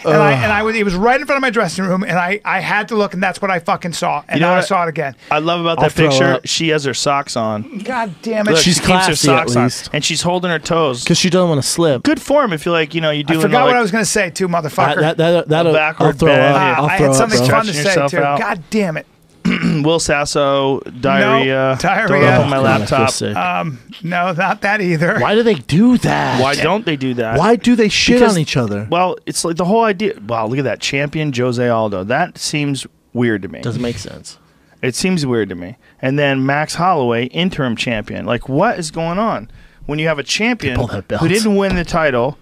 it was right in front of my dressing room, and I had to look, and that's what I fucking saw. And now I saw it again. I love about that picture. She has her socks on. God damn it! Look, she's she keeps her socks at on, least. and she's holding her toes because she doesn't want to slip. Good form if you like. You doing. I forgot what I was going to say too, motherfucker. I'll throw up. I had something fun to say too. Out. God damn it. Will Sasso, diarrhea. Throw up on my laptop. No, not that either. Why do they do that? Why don't they do that? Why do they shit on each other? Well, it's like the whole idea. Wow, look at that champion Jose Aldo. That seems weird to me. Doesn't make sense. It seems weird to me. And then Max Holloway, interim champion. Like, what is going on when you have a champion who didn't win the title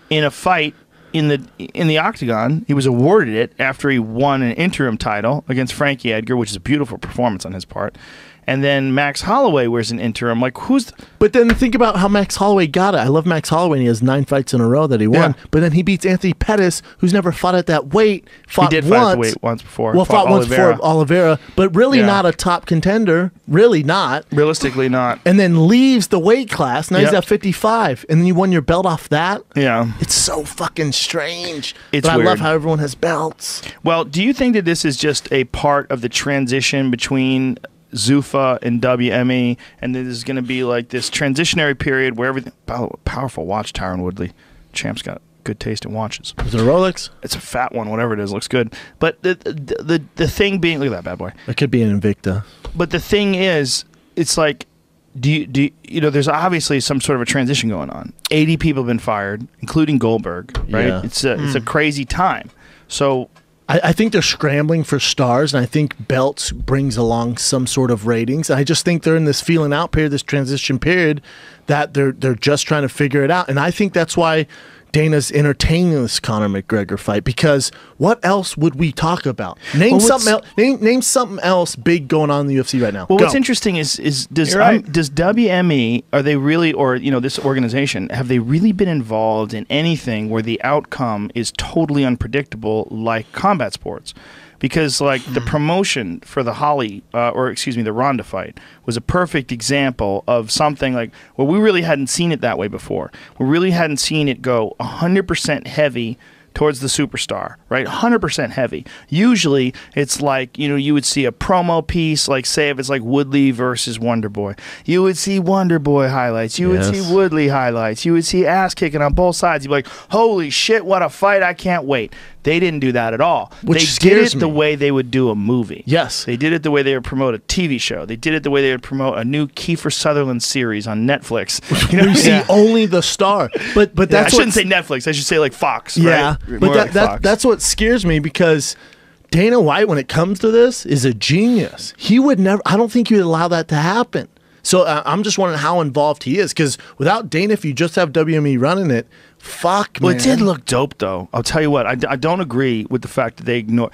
in a fight? In the octagon, he was awarded it after he won an interim title against Frankie Edgar, which is a beautiful performance on his part. And then Max Holloway wears an interim. Like, who's... But then think about how Max Holloway got it. I love Max Holloway, and he has 9 fights in a row that he won. Yeah. But then he beats Anthony Pettis, who's never fought at that weight. He did fight at the weight once before. Well, fought once before Oliveira, but really not a top contender. Really not. Realistically not. And then leaves the weight class. Now he's at 55. And then you won your belt off that? Yeah. It's so fucking strange. It's but weird. I love how everyone has belts. Well, do you think that this is just a part of the transition between Zuffa and WME, and this is going to be like this transitionary period where everything... Powerful watch, Tyron Woodley. Champ's got good taste in watches. Is it a Rolex? It's a fat one, whatever it is. Looks good. But the thing being... Look at that bad boy. It could be an Invicta. But the thing is, it's like... there's obviously some sort of a transition going on. 80 people have been fired, including Goldberg, right? Yeah. It's a crazy time. So... I think they're scrambling for stars, and I think belts brings along some sort of ratings. I just think they're in this feeling out period, this transition period, that they're just trying to figure it out. And I think that's why Dana's entertaining this Conor McGregor fight, because what else would we talk about? Name something else. Name something else big going on in the UFC right now. Well, what's interesting is does WME, are they really, or this organization, have they really been involved in anything where the outcome is totally unpredictable like combat sports? Because like the promotion for the the Ronda fight was a perfect example of something like, well, we really hadn't seen it that way before. We really hadn't seen it go 100% heavy towards the superstar, right? 100% heavy. Usually, it's like, you would see a promo piece, like say if it's like Woodley versus Wonder Boy. You would see Wonder Boy highlights. You would see Woodley highlights. You would see ass kicking on both sides. You'd be like, holy shit, what a fight. I can't wait. They didn't do that at all. They did it the way they would do a movie. Yes. They did it the way they would promote a TV show. They did it the way they would promote a new Kiefer Sutherland series on Netflix. You see only the star. But that's I shouldn't say Netflix. I should say like Fox. Yeah. Right? But that's what scares me, because Dana White, when it comes to this, is a genius. He would never. I don't think he would allow that to happen. So I'm just wondering how involved he is, because without Dana, if you just have WME running it, fuck, man. Well, it did look dope, though. I'll tell you what. I don't agree with the fact that they ignore.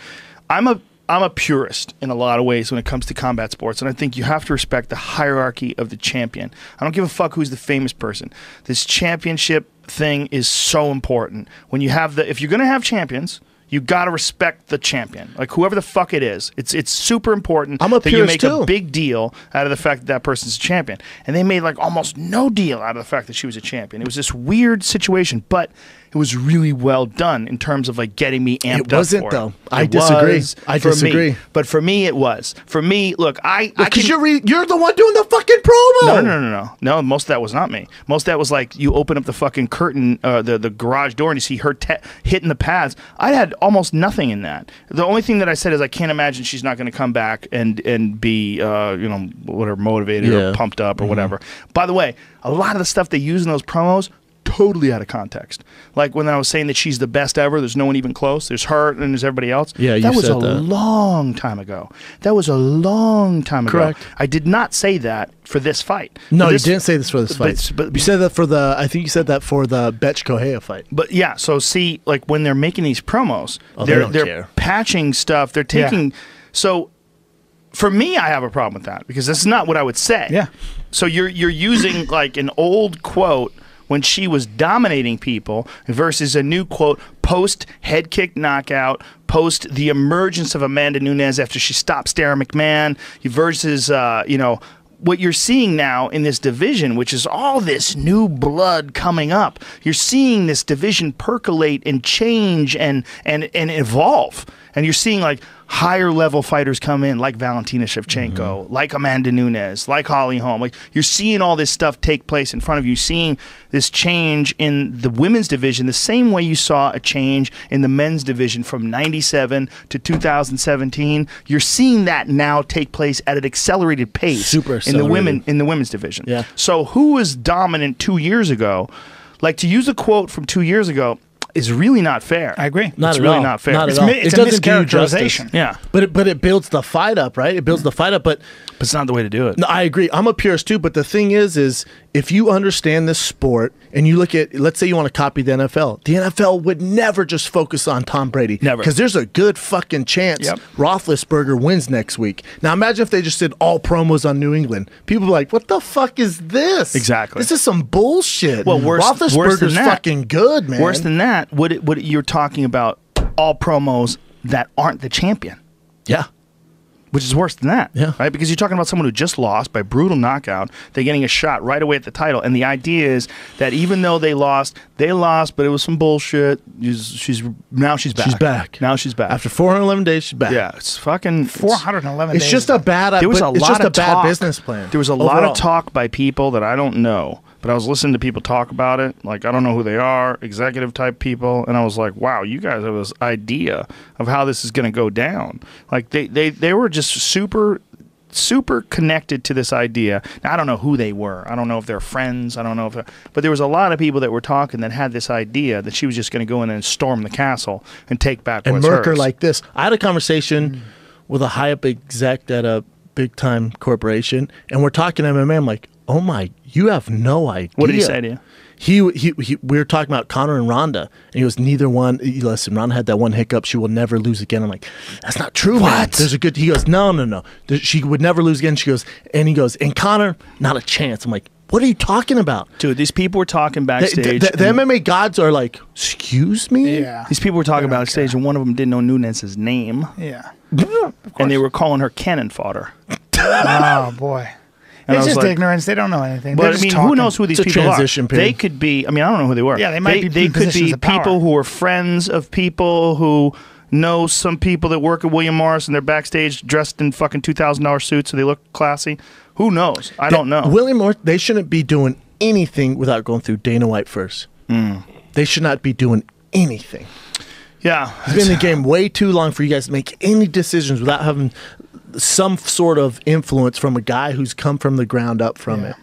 I'm a purist in a lot of ways when it comes to combat sports, and I think you have to respect the hierarchy of the champion. I don't give a fuck who's the famous person. This championship thing is so important. When you have if you're going to have champions, you got to respect the champion, like whoever the fuck it is. It's super important that you make a big deal out of the fact that person's a champion. And they made like almost no deal out of the fact that she was a champion. It was this weird situation, but it was really well done in terms of like getting me amped up. It wasn't though. I disagree. I disagree. But for me, it was. For me, look, because you're the one doing the fucking promo. No. Most of that was not me. Most of that was like you open up the fucking curtain, the garage door, and you see her hitting the pads. I had almost nothing in that. The only thing that I said is I can't imagine she's not going to come back and be whatever, motivated or pumped up or whatever. By the way, a lot of the stuff they use in those promos, totally out of context. Like when I was saying that she's the best ever, there's no one even close. There's her and there's everybody else. Yeah, that was a long time ago. That was a long time ago. Correct. I did not say that for this fight. No, you didn't say this for this fight. But you said that for I think you said that for the Betch Correia fight. But yeah, so see, like when they're making these promos, they're patching stuff. They're taking so. For me, I have a problem with that because this is not what I would say. Yeah. So you're using like an old quote when she was dominating people versus a new quote post head kick knockout, post the emergence of Amanda Nunes after she stopped Sarah McMahon versus what you're seeing now in this division, which is all this new blood coming up, you're seeing this division percolate and change and evolve. And you're seeing like higher level fighters come in, like Valentina Shevchenko, like Amanda Nunes, like Holly Holm. Like you're seeing all this stuff take place in front of you, seeing this change in the women's division the same way you saw a change in the men's division from 97 to 2017. You're seeing that now take place at an accelerated pace in the women's division. Yeah. So who was dominant 2 years ago? Like, to use a quote from 2 years ago is really not fair. I agree. It's really not fair. Not at all. It's a mischaracterization. Yeah. But it builds the fight up, right? It builds the fight up, but it's not the way to do it. No, I agree. I'm a purist too, but the thing is if you understand this sport and you look at, let's say you want to copy the NFL would never just focus on Tom Brady. Never. Because there's a good fucking chance Roethlisberger wins next week. Now imagine if they just did all promos on New England. People would be like, what the fuck is this? Exactly. This is some bullshit. Well, Roethlisberger's fucking good, man. Worse than that, what you're talking about all promos that aren't the champion. Yeah. Which is worse than that, yeah. Right? Because you're talking about someone who just lost by brutal knockout. They're getting a shot right away at the title, and the idea is that even though they lost, but it was some bullshit. Now she's back. She's back. Now she's back. After 411 days, she's back. Yeah, it's fucking 411 days. It's just a bad. There was a lot of bad talk. business plan. There was a lot of talk by people that I don't know. But I was listening to people talk about it, like I don't know who they are, executive type people, and I was like, wow, you guys have this idea of how this is going to go down. Like they were just super connected to this idea. Now, I don't know who they were. I don't know if they're friends. I don't know but there was a lot of people that were talking that had this idea that she was just going to go in and storm the castle and take back what's murk her hers. like this. I had a conversation with a high up exec at a big time corporation, and we're talking MMA. I'm like, oh my, you have no idea. What did he say to you? We were talking about Conor and Ronda, and he goes, neither one. Listen, Ronda had that one hiccup. She will never lose again. I'm like, that's not true, man. There's a good. He goes, no. She would never lose again. She goes, and Conor, not a chance. I'm like, what are you talking about? Dude, these people were talking backstage. The MMA gods are like, excuse me? Yeah. These people were talking backstage, and one of them didn't know Nunes' name. Yeah. And they were calling her cannon fodder. Oh, boy. And it's just like, ignorance. They don't know anything. But I mean, who knows who these people are? Period. They could be. I mean, I don't know who they were. Yeah, they might be. They could be people who are friends of people who know some people that work at William Morris and they're backstage dressed in fucking $2,000 suits so they look classy. Who knows? I don't know. William Morris. They shouldn't be doing anything without going through Dana White first. They should not be doing anything. Yeah, it's been in the game way too long for you guys to make any decisions without having some sort of influence from a guy who's come from the ground up from it.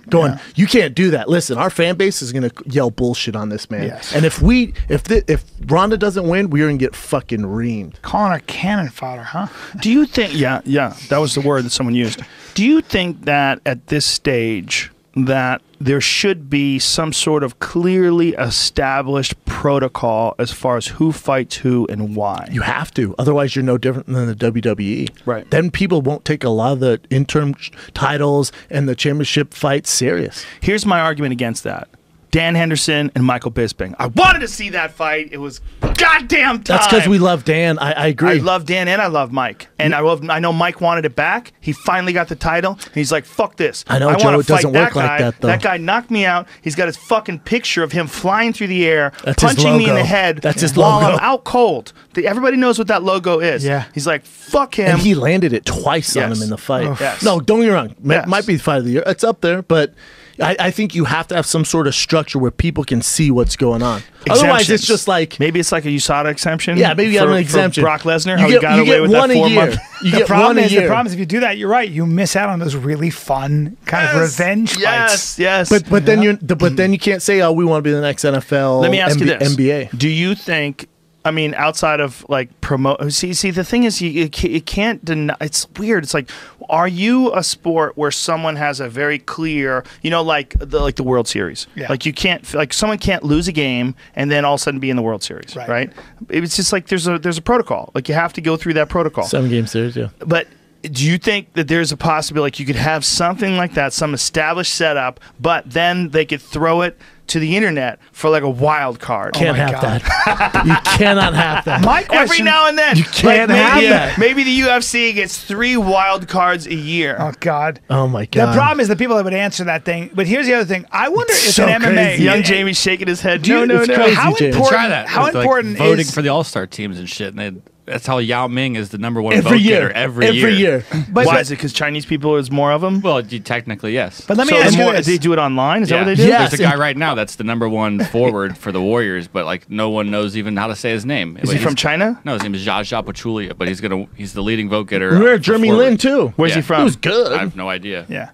You can't do that. Listen, our fan base is going to yell bullshit on this man. Yes. And if Ronda doesn't win, we're going to get fucking reamed. Calling her cannon fodder, huh? Do you think? Yeah, that was the word that someone used. Do you think that at this stage that there should be some sort of clearly established protocol as far as who fights who and why? You have to. Otherwise, you're no different than the WWE. Right. Then people won't take a lot of the interim titles and the championship fights serious. Here's my argument against that. Dan Henderson and Michael Bisping. I wanted to see that fight. It was goddamn time. That's because we love Dan. I agree. I love Dan and I love Mike. And I know Mike wanted it back. He finally got the title. And he's like, fuck this. I know, I Joe, it doesn't work like that, though. That guy knocked me out. He's got his fucking picture of him flying through the air, That's his punching me in logo. the head. That's his while logo. I'm out cold. Everybody knows what that logo is. Yeah. He's like, fuck him. And he landed it twice on Yes. him in the fight. Oof. Yes. No, don't get me wrong. Yes. Might be the fight of the year. It's up there, but I think you have to have some sort of structure where people can see what's going on. Otherwise, it's just like maybe it's like a USADA exemption. Yeah, maybe you have an exemption. For Brock Lesnar, how he got away with that 4 month. You The get problem one a is, year. if you do that, you're right. You miss out on those really fun kind of revenge fights. Yes. But then you can't say, oh, we want to be the next NFL. Let me ask you this: NBA. Do you think? I mean, outside of like promote, see, the thing is, you can't deny. It's weird. It's like, are you a sport where someone has a very clear, like the World Series? Yeah. Like you can't, like someone can't lose a game and then all of a sudden be in the World Series, right? It's just like there's a protocol. Like you have to go through that protocol. 7-game series, yeah. But do you think that there's a possibility like you could have something like that, some established setup, but then they could throw it to the internet for like a wild card? Can't have that. You cannot have that. My question, Every now and then, You can't have that. Maybe the UFC gets 3 wild cards a year. oh God. Oh my God. The problem is the people that would answer that thing. But here's the other thing. I wonder if So in MMA, crazy. Young Jamie's shaking his head. Do you- No. crazy, how Jamie. important? Try that. How with, like, important voting is for the All-Star teams and shit, and that's how Yao Ming is the #1 every vote year. getter every year. But, Why is it? Because Chinese people is more of them? Well, technically, yes. But let me So ask you more, this. they do it online? Is that what they do? Yeah. There's a Yes. guy right now that's the #1 forward for the Warriors, but like no one knows even how to say his name. Is he from China? No, his name is Zsa Pachulia, but he's the leading vote getter. Remember for Jeremy forward. Lin too. Where's he Yeah. from? He was good. I have no idea. Yeah.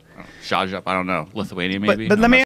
Zsa, I don't know. Lithuania, maybe. But let me